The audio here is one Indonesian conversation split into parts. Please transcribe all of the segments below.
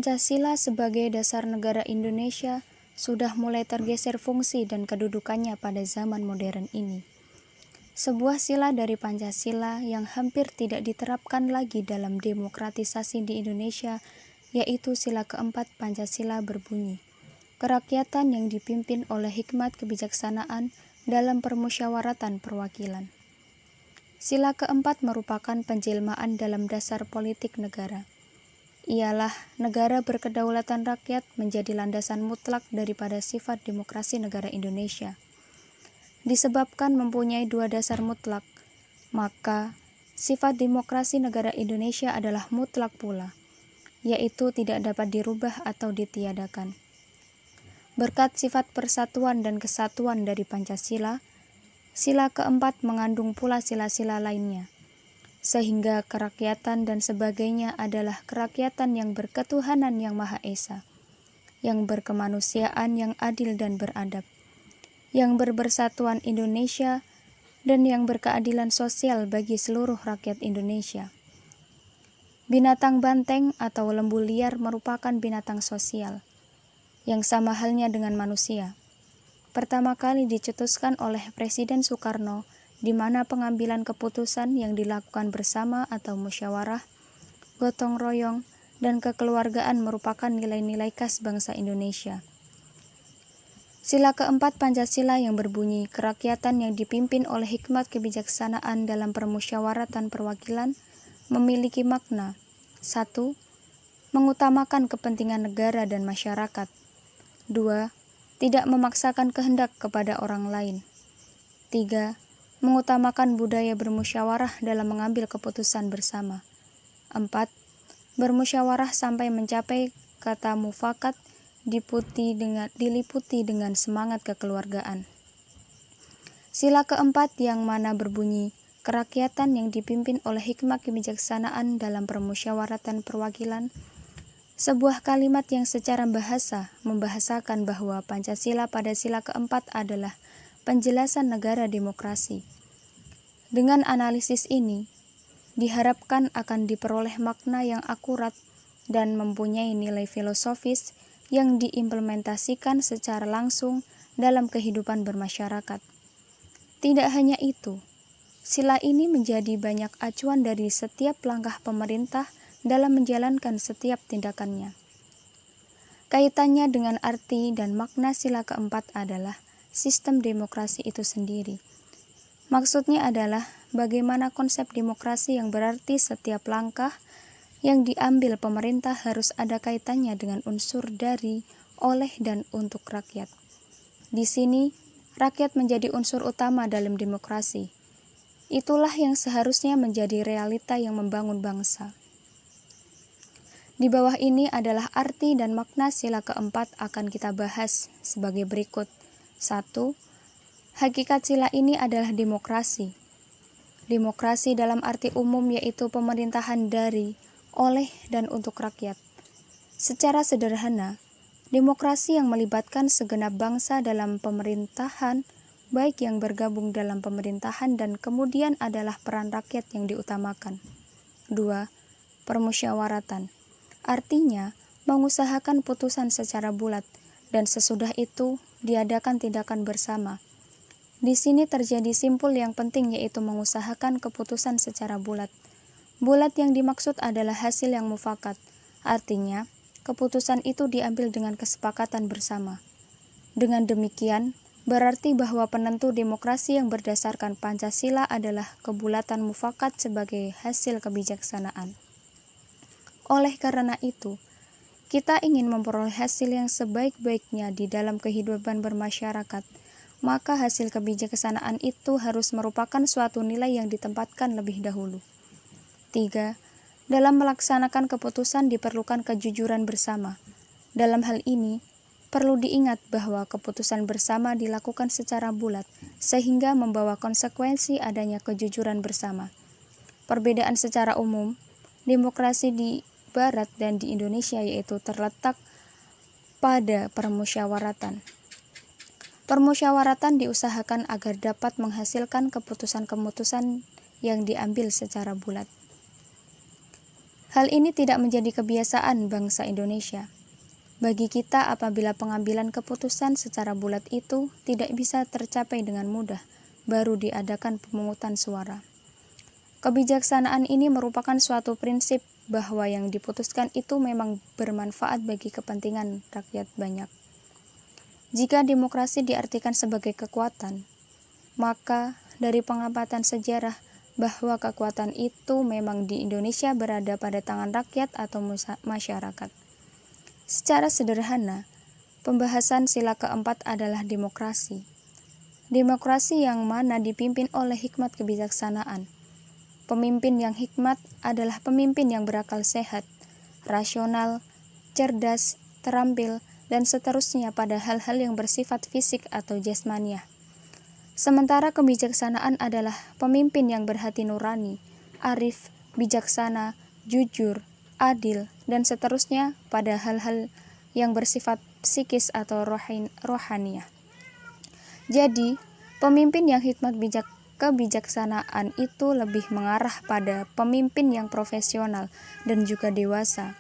Pancasila sebagai dasar negara Indonesia sudah mulai tergeser fungsi dan kedudukannya pada zaman modern ini. Sebuah sila dari Pancasila yang hampir tidak diterapkan lagi dalam demokratisasi di Indonesia, yaitu sila keempat Pancasila berbunyi, kerakyatan yang dipimpin oleh hikmat kebijaksanaan dalam permusyawaratan perwakilan. Sila keempat merupakan penjelmaan dalam dasar politik negara. Ialah negara berkedaulatan rakyat menjadi landasan mutlak daripada sifat demokrasi negara Indonesia. Disebabkan mempunyai dua dasar mutlak, maka sifat demokrasi negara Indonesia adalah mutlak pula, yaitu tidak dapat dirubah atau ditiadakan. Berkat sifat persatuan dan kesatuan dari Pancasila, sila keempat mengandung pula sila-sila lainnya, sehingga kerakyatan dan sebagainya adalah kerakyatan yang berketuhanan yang Maha Esa, yang berkemanusiaan yang adil dan beradab, yang berbersatuan Indonesia, dan yang berkeadilan sosial bagi seluruh rakyat Indonesia. Binatang banteng atau lembu liar merupakan binatang sosial, yang sama halnya dengan manusia. Pertama kali dicetuskan oleh Presiden Soekarno, di mana pengambilan keputusan yang dilakukan bersama atau musyawarah, gotong royong, dan kekeluargaan merupakan nilai-nilai khas bangsa Indonesia. Sila keempat Pancasila yang berbunyi kerakyatan yang dipimpin oleh hikmat kebijaksanaan dalam permusyawaratan perwakilan memiliki makna 1. Mengutamakan kepentingan negara dan masyarakat. 2. Tidak memaksakan kehendak kepada orang lain. 3. Mengutamakan budaya bermusyawarah dalam mengambil keputusan bersama. 4. Bermusyawarah sampai mencapai kata mufakat diliputi dengan semangat kekeluargaan. Sila keempat yang mana berbunyi kerakyatan yang dipimpin oleh hikmat kebijaksanaan dalam permusyawaratan perwakilan, sebuah kalimat yang secara bahasa membahasakan bahwa Pancasila pada sila keempat adalah penjelasan negara demokrasi. Dengan analisis ini, diharapkan akan diperoleh makna yang akurat dan mempunyai nilai filosofis yang diimplementasikan secara langsung dalam kehidupan bermasyarakat. Tidak hanya itu, sila ini menjadi banyak acuan dari setiap langkah pemerintah dalam menjalankan setiap tindakannya. Kaitannya dengan arti dan makna sila keempat adalah sistem demokrasi itu sendiri. Maksudnya adalah bagaimana konsep demokrasi yang berarti setiap langkah yang diambil pemerintah harus ada kaitannya dengan unsur dari, oleh, dan untuk rakyat. Di sini, rakyat menjadi unsur utama dalam demokrasi. Itulah yang seharusnya menjadi realita yang membangun bangsa. Di bawah ini adalah arti dan makna sila keempat akan kita bahas sebagai berikut. 1. Hakikat sila ini adalah demokrasi. Demokrasi dalam arti umum yaitu pemerintahan dari, oleh, dan untuk rakyat. Secara sederhana, demokrasi yang melibatkan segenap bangsa dalam pemerintahan, baik yang bergabung dalam pemerintahan dan kemudian adalah peran rakyat yang diutamakan. 2. Permusyawaratan. Artinya, mengusahakan putusan secara bulat, dan sesudah itu diadakan tindakan bersama. Di sini terjadi simpul yang penting yaitu mengusahakan keputusan secara bulat. Bulat yang dimaksud adalah hasil yang mufakat, artinya keputusan itu diambil dengan kesepakatan bersama. Dengan demikian, berarti bahwa penentu demokrasi yang berdasarkan Pancasila adalah kebulatan mufakat sebagai hasil kebijaksanaan. Oleh karena itu, kita ingin memperoleh hasil yang sebaik-baiknya di dalam kehidupan bermasyarakat, maka hasil kebijaksanaan itu harus merupakan suatu nilai yang ditempatkan lebih dahulu. 3. Dalam melaksanakan keputusan diperlukan kejujuran bersama. Dalam hal ini, perlu diingat bahwa keputusan bersama dilakukan secara bulat, sehingga membawa konsekuensi adanya kejujuran bersama. Perbedaan secara umum, demokrasi di Barat dan di Indonesia yaitu terletak pada permusyawaratan. Permusyawaratan diusahakan agar dapat menghasilkan keputusan-keputusan yang diambil secara bulat. Hal ini tidak menjadi kebiasaan bangsa Indonesia. Bagi kita, apabila pengambilan keputusan secara bulat itu tidak bisa tercapai dengan mudah, baru diadakan pemungutan suara. Kebijaksanaan ini merupakan suatu prinsip bahwa yang diputuskan itu memang bermanfaat bagi kepentingan rakyat banyak. Jika demokrasi diartikan sebagai kekuatan, maka dari pengamatan sejarah bahwa kekuatan itu memang di Indonesia berada pada tangan rakyat atau masyarakat. Secara sederhana, pembahasan sila keempat adalah demokrasi. Demokrasi yang mana dipimpin oleh hikmat kebijaksanaan. Pemimpin yang hikmat adalah pemimpin yang berakal sehat, rasional, cerdas, terampil, dan seterusnya pada hal-hal yang bersifat fisik atau jasmaniah. Sementara kebijaksanaan adalah pemimpin yang berhati nurani, arif, bijaksana, jujur, adil, dan seterusnya pada hal-hal yang bersifat psikis atau rohaniah. Jadi, pemimpin yang hikmat kebijaksanaan itu lebih mengarah pada pemimpin yang profesional dan juga dewasa.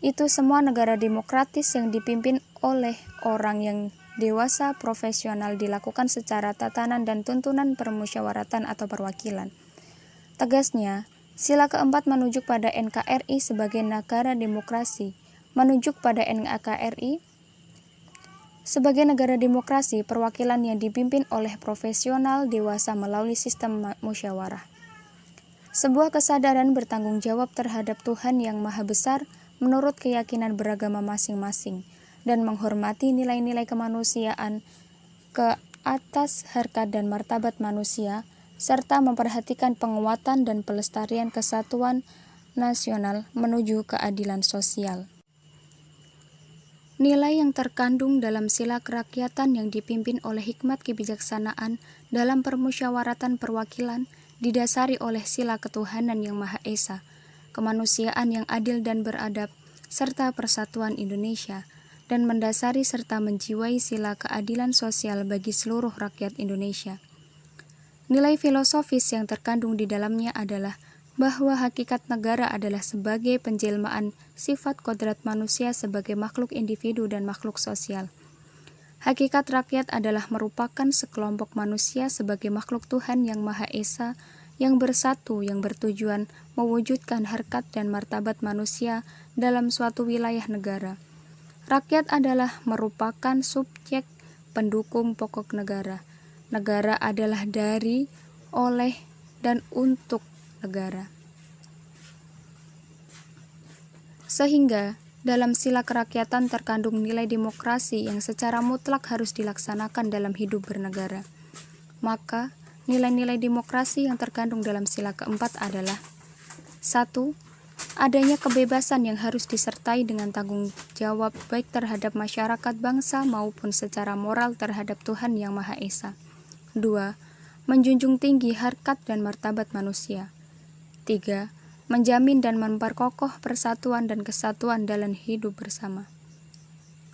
Itu semua negara demokratis yang dipimpin oleh orang yang dewasa profesional dilakukan secara tatanan dan tuntunan permusyawaratan atau perwakilan. Tegasnya, sila keempat menunjuk pada NKRI sebagai negara demokrasi, menunjuk pada NKRI sebagai negara demokrasi, perwakilan yang dipimpin oleh profesional dewasa melalui sistem musyawarah. Sebuah kesadaran bertanggung jawab terhadap Tuhan yang Maha Besar menurut keyakinan beragama masing-masing dan menghormati nilai-nilai kemanusiaan ke atas harkat dan martabat manusia, serta memperhatikan penguatan dan pelestarian kesatuan nasional menuju keadilan sosial. Nilai yang terkandung dalam sila kerakyatan yang dipimpin oleh hikmat kebijaksanaan dalam permusyawaratan perwakilan didasari oleh sila ketuhanan yang Maha Esa, kemanusiaan yang adil dan beradab, serta persatuan Indonesia, dan mendasari serta menjiwai sila keadilan sosial bagi seluruh rakyat Indonesia. Nilai filosofis yang terkandung di dalamnya adalah bahwa hakikat negara adalah sebagai penjelmaan sifat kodrat manusia sebagai makhluk individu dan makhluk sosial. Hakikat rakyat adalah merupakan sekelompok manusia sebagai makhluk Tuhan yang Maha Esa, yang bersatu, yang bertujuan mewujudkan harkat dan martabat manusia dalam suatu wilayah negara. Rakyat adalah merupakan subjek pendukung pokok negara. Negara adalah dari, oleh, dan untuk negara. Sehingga dalam sila kerakyatan terkandung nilai demokrasi yang secara mutlak harus dilaksanakan dalam hidup bernegara. Maka, nilai-nilai demokrasi yang terkandung dalam sila keempat adalah 1. Adanya kebebasan yang harus disertai dengan tanggung jawab baik terhadap masyarakat bangsa maupun secara moral terhadap Tuhan yang Maha Esa. 2. Menjunjung tinggi harkat dan martabat manusia. 3. Menjamin dan memperkokoh persatuan dan kesatuan dalam hidup bersama.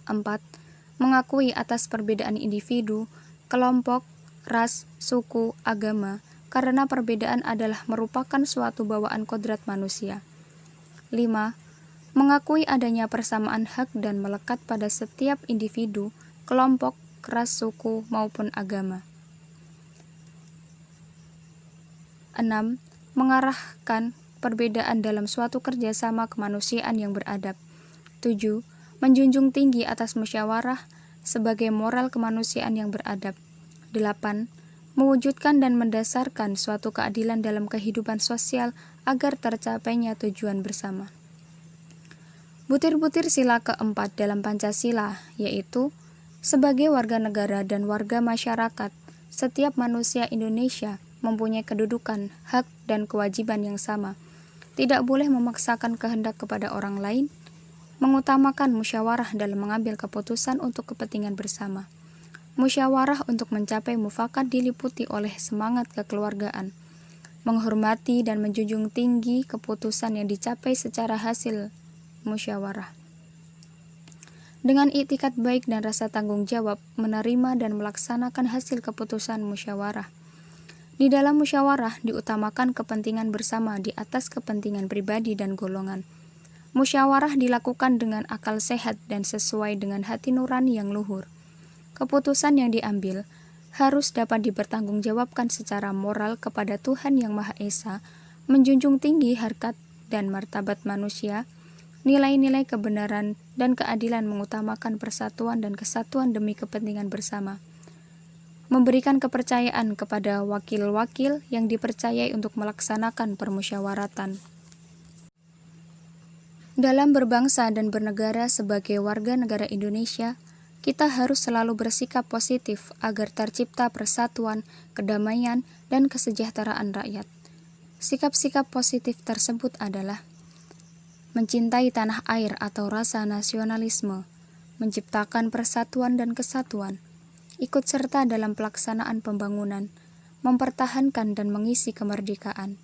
4. Mengakui atas perbedaan individu, kelompok, ras, suku, agama, karena perbedaan adalah merupakan suatu bawaan kodrat manusia. 5. Mengakui adanya persamaan hak dan melekat pada setiap individu, kelompok, ras, suku, maupun agama. 6. Mengarahkan perbedaan dalam suatu kerjasama kemanusiaan yang beradab. 7. Menjunjung tinggi atas musyawarah sebagai moral kemanusiaan yang beradab. 8. Mewujudkan dan mendasarkan suatu keadilan dalam kehidupan sosial agar tercapainya tujuan bersama. Butir-butir sila keempat dalam Pancasila, yaitu sebagai warga negara dan warga masyarakat, setiap manusia Indonesia mempunyai kedudukan, hak, dan kewajiban yang sama. Tidak boleh memaksakan kehendak kepada orang lain, mengutamakan musyawarah dalam mengambil keputusan untuk kepentingan bersama. Musyawarah untuk mencapai mufakat diliputi oleh semangat kekeluargaan, menghormati dan menjunjung tinggi keputusan yang dicapai secara hasil musyawarah. Dengan iktikat baik dan rasa tanggung jawab, menerima dan melaksanakan hasil keputusan musyawarah. Di dalam musyawarah diutamakan kepentingan bersama di atas kepentingan pribadi dan golongan. Musyawarah dilakukan dengan akal sehat dan sesuai dengan hati nurani yang luhur. Keputusan yang diambil harus dapat dipertanggungjawabkan secara moral kepada Tuhan Yang Maha Esa, menjunjung tinggi harkat dan martabat manusia, nilai-nilai kebenaran dan keadilan, mengutamakan persatuan dan kesatuan demi kepentingan bersama, memberikan kepercayaan kepada wakil-wakil yang dipercayai untuk melaksanakan permusyawaratan. Dalam berbangsa dan bernegara sebagai warga negara Indonesia, kita harus selalu bersikap positif agar tercipta persatuan, kedamaian, dan kesejahteraan rakyat. Sikap-sikap positif tersebut adalah mencintai tanah air atau rasa nasionalisme, menciptakan persatuan dan kesatuan, ikut serta dalam pelaksanaan pembangunan, mempertahankan dan mengisi kemerdekaan,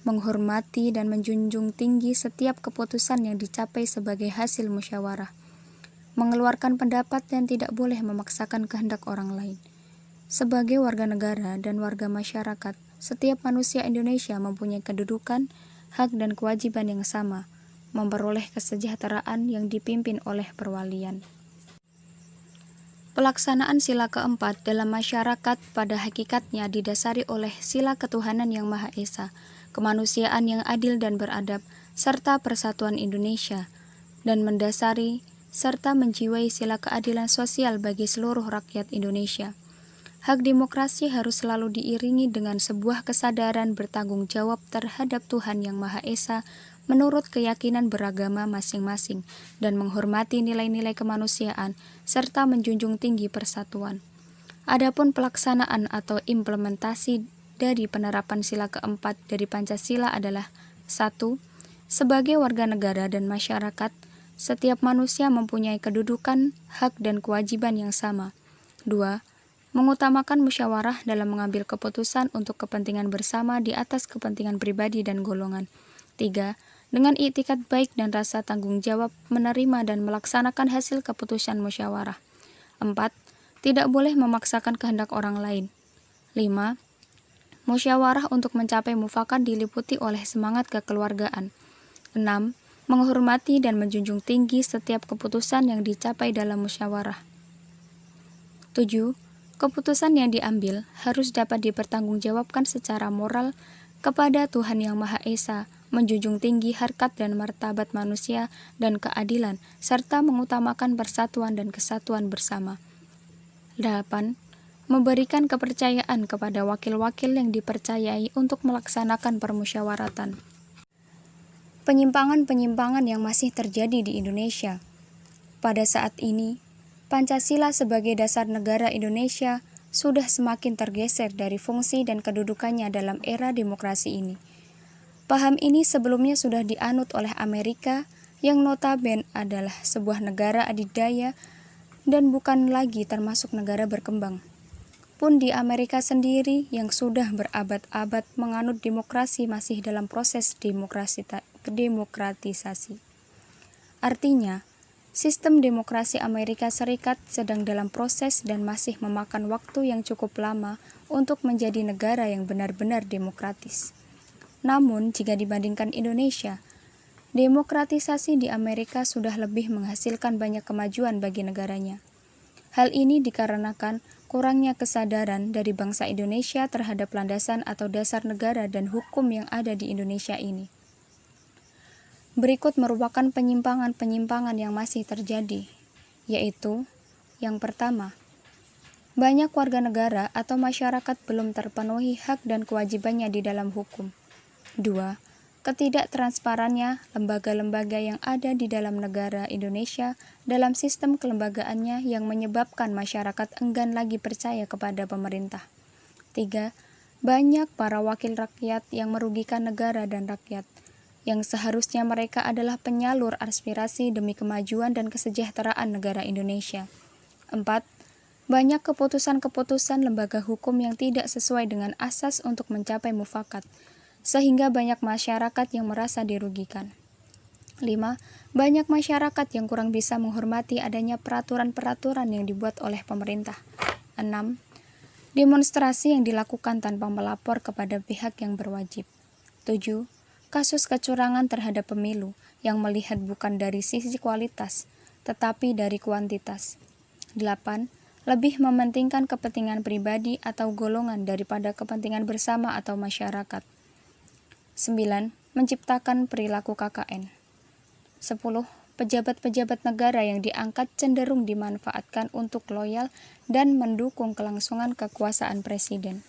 menghormati dan menjunjung tinggi setiap keputusan yang dicapai sebagai hasil musyawarah, mengeluarkan pendapat dan tidak boleh memaksakan kehendak orang lain. Sebagai warga negara dan warga masyarakat, setiap manusia Indonesia mempunyai kedudukan, hak dan kewajiban yang sama, memperoleh kesejahteraan yang dipimpin oleh perwalian. Pelaksanaan sila keempat dalam masyarakat pada hakikatnya didasari oleh sila ketuhanan yang Maha Esa, kemanusiaan yang adil dan beradab, serta persatuan Indonesia, dan mendasari serta menjiwai sila keadilan sosial bagi seluruh rakyat Indonesia. Hak demokrasi harus selalu diiringi dengan sebuah kesadaran bertanggung jawab terhadap Tuhan Yang Maha Esa menurut keyakinan beragama masing-masing dan menghormati nilai-nilai kemanusiaan serta menjunjung tinggi persatuan. Adapun pelaksanaan atau implementasi dari penerapan sila keempat dari Pancasila adalah 1. Sebagai warga negara dan masyarakat, setiap manusia mempunyai kedudukan, hak dan kewajiban yang sama. 2. Mengutamakan musyawarah dalam mengambil keputusan untuk kepentingan bersama di atas kepentingan pribadi dan golongan. 3. Dengan iktikad baik dan rasa tanggung jawab menerima dan melaksanakan hasil keputusan musyawarah. 4. Tidak boleh memaksakan kehendak orang lain. 5. Musyawarah untuk mencapai mufakat diliputi oleh semangat kekeluargaan. 6. Menghormati dan menjunjung tinggi setiap keputusan yang dicapai dalam musyawarah. 7. Keputusan yang diambil harus dapat dipertanggungjawabkan secara moral kepada Tuhan Yang Maha Esa, menjunjung tinggi harkat dan martabat manusia dan keadilan, serta mengutamakan persatuan dan kesatuan bersama. 8. Memberikan kepercayaan kepada wakil-wakil yang dipercayai untuk melaksanakan permusyawaratan. Penyimpangan-penyimpangan yang masih terjadi di Indonesia. Pada saat ini, Pancasila sebagai dasar negara Indonesia sudah semakin tergeser dari fungsi dan kedudukannya dalam era demokrasi ini. Paham ini sebelumnya sudah dianut oleh Amerika yang notabene adalah sebuah negara adidaya dan bukan lagi termasuk negara berkembang. Pun di Amerika sendiri yang sudah berabad-abad menganut demokrasi masih dalam proses demokratisasi. Artinya, sistem demokrasi Amerika Serikat sedang dalam proses dan masih memakan waktu yang cukup lama untuk menjadi negara yang benar-benar demokratis. Namun, jika dibandingkan Indonesia, demokratisasi di Amerika sudah lebih menghasilkan banyak kemajuan bagi negaranya. Hal ini dikarenakan kurangnya kesadaran dari bangsa Indonesia terhadap landasan atau dasar negara dan hukum yang ada di Indonesia ini. Berikut merupakan penyimpangan-penyimpangan yang masih terjadi, yaitu yang pertama, banyak warga negara atau masyarakat belum terpenuhi hak dan kewajibannya di dalam hukum. 2. Ketidaktransparannya lembaga-lembaga yang ada di dalam negara Indonesia dalam sistem kelembagaannya yang menyebabkan masyarakat enggan lagi percaya kepada pemerintah. 3. Banyak para wakil rakyat yang merugikan negara dan rakyat, yang seharusnya mereka adalah penyalur aspirasi demi kemajuan dan kesejahteraan negara Indonesia. 4. Banyak keputusan-keputusan lembaga hukum yang tidak sesuai dengan asas untuk mencapai mufakat, sehingga banyak masyarakat yang merasa dirugikan. 5. Banyak masyarakat yang kurang bisa menghormati adanya peraturan-peraturan yang dibuat oleh pemerintah. 6. Demonstrasi yang dilakukan tanpa melapor kepada pihak yang berwajib. 7. Kasus kecurangan terhadap pemilu yang melihat bukan dari sisi kualitas, tetapi dari kuantitas. 8. Lebih mementingkan kepentingan pribadi atau golongan daripada kepentingan bersama atau masyarakat. 9. Menciptakan perilaku KKN. 10. Pejabat-pejabat negara yang diangkat cenderung dimanfaatkan untuk loyal dan mendukung kelangsungan kekuasaan presiden.